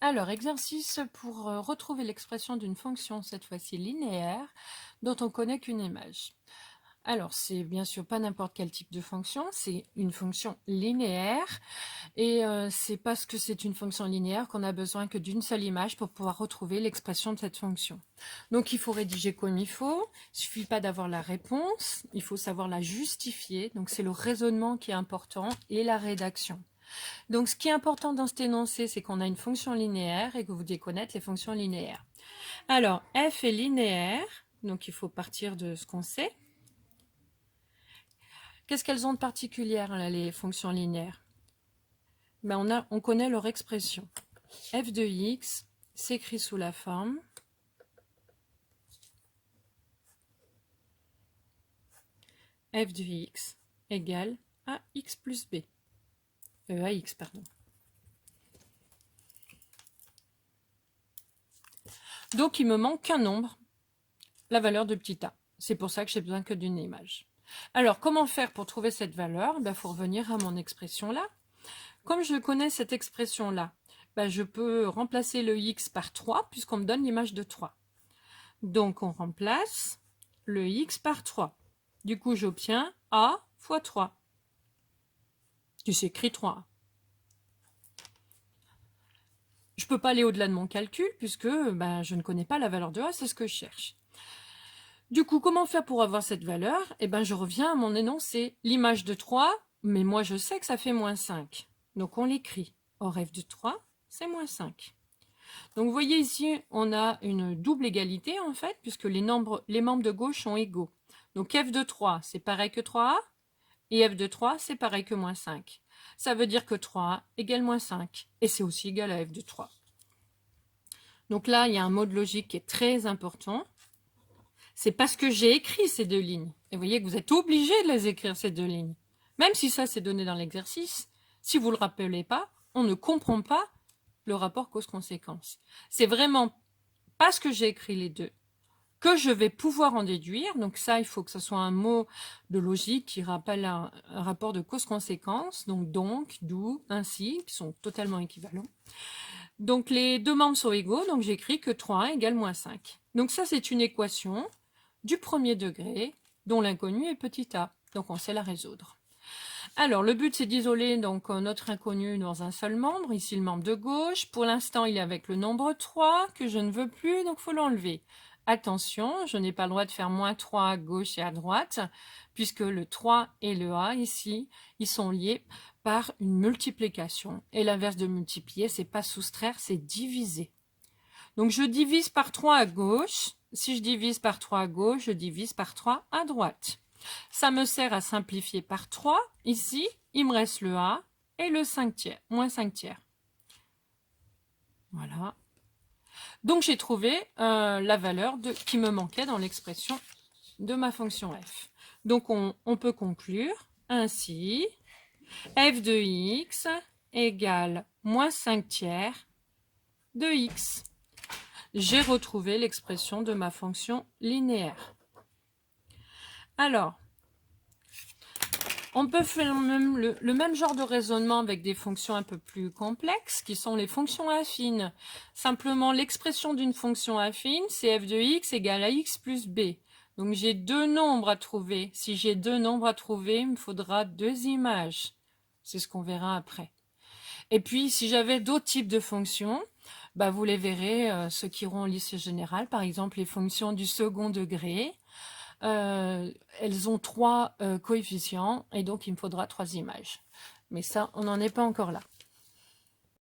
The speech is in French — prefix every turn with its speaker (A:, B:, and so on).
A: Alors, exercice pour retrouver l'expression d'une fonction, cette fois-ci linéaire, dont on connaît qu'une image. Alors, c'est bien sûr pas n'importe quel type de fonction, c'est une fonction linéaire, et c'est parce que c'est une fonction linéaire qu'on a besoin que d'une seule image pour pouvoir retrouver l'expression de cette fonction. Donc, il faut rédiger comme il faut, il suffit pas d'avoir la réponse, il faut savoir la justifier, donc c'est le raisonnement qui est important, et la rédaction. Donc, ce qui est important dans cet énoncé, c'est qu'on a une fonction linéaire et que vous devez connaître les fonctions linéaires. Alors, f est linéaire, donc il faut partir de ce qu'on sait. Qu'est-ce qu'elles ont de particulière, là, les fonctions linéaires? On connaît leur expression. F de x s'écrit sous la forme f de x égale à x plus b. À x, pardon. Donc, il me manque qu'un nombre, la valeur de petit a. C'est pour ça que j'ai besoin que d'une image. Alors, comment faire pour trouver cette valeur? Il faut revenir à mon expression là. Comme je connais cette expression là, je peux remplacer le x par 3 puisqu'on me donne l'image de 3. Donc, on remplace le x par 3. Du coup, j'obtiens a fois 3, qui s'écrit 3. Je ne peux pas aller au-delà de mon calcul puisque je ne connais pas la valeur de a, c'est ce que je cherche. Du coup, comment faire pour avoir cette valeur? Je reviens à mon énoncé. L'image de 3, mais moi je sais que ça fait moins 5. Donc on l'écrit. Or f de 3, c'est moins 5. Donc vous voyez ici, on a une double égalité en fait, puisque les membres de gauche sont égaux. Donc f de 3, c'est pareil que 3a, et f de 3, c'est pareil que moins 5. Ça veut dire que 3a égale moins 5, et c'est aussi égal à f de 3. Donc là, il y a un mot de logique qui est très important. C'est parce que j'ai écrit ces deux lignes. Et vous voyez que vous êtes obligé de les écrire, ces deux lignes. Même si ça, c'est donné dans l'exercice, si vous ne le rappelez pas, on ne comprend pas le rapport cause-conséquence. C'est vraiment parce que j'ai écrit les deux que je vais pouvoir en déduire. Donc ça, il faut que ce soit un mot de logique qui rappelle un rapport de cause-conséquence. Donc, d'où, ainsi, qui sont totalement équivalents. Donc les deux membres sont égaux, donc j'écris que 3 égale moins 5. Donc ça, c'est une équation du premier degré, dont l'inconnu est petit a. Donc on sait la résoudre. Alors, le but, c'est d'isoler donc notre inconnu dans un seul membre, ici le membre de gauche. Pour l'instant, il est avec le nombre 3, que je ne veux plus, donc il faut l'enlever. Attention, je n'ai pas le droit de faire moins 3 à gauche et à droite, puisque le 3 et le a, ici, ils sont liés par une multiplication. Et l'inverse de multiplier, c'est pas soustraire, c'est diviser. Donc, je divise par 3 à gauche. Si je divise par 3 à gauche, je divise par 3 à droite. Ça me sert à simplifier par 3. Ici, il me reste le a et le 5 tiers, moins 5 tiers. Voilà. Donc, j'ai trouvé la valeur qui me manquait dans l'expression de ma fonction f. Donc, on peut conclure ainsi. F de x égale moins 5 tiers de x. J'ai retrouvé l'expression de ma fonction linéaire. Alors, on peut faire le même genre de raisonnement avec des fonctions un peu plus complexes, qui sont les fonctions affines. Simplement, l'expression d'une fonction affine, c'est f de x égale à x plus b. Donc, j'ai deux nombres à trouver. Si j'ai deux nombres à trouver, il me faudra deux images. C'est ce qu'on verra après. Et puis, si j'avais d'autres types de fonctions, vous les verrez, ceux qui iront au lycée général, par exemple les fonctions du second degré. Elles ont trois coefficients et donc il me faudra trois images. Mais ça, on n'en est pas encore là.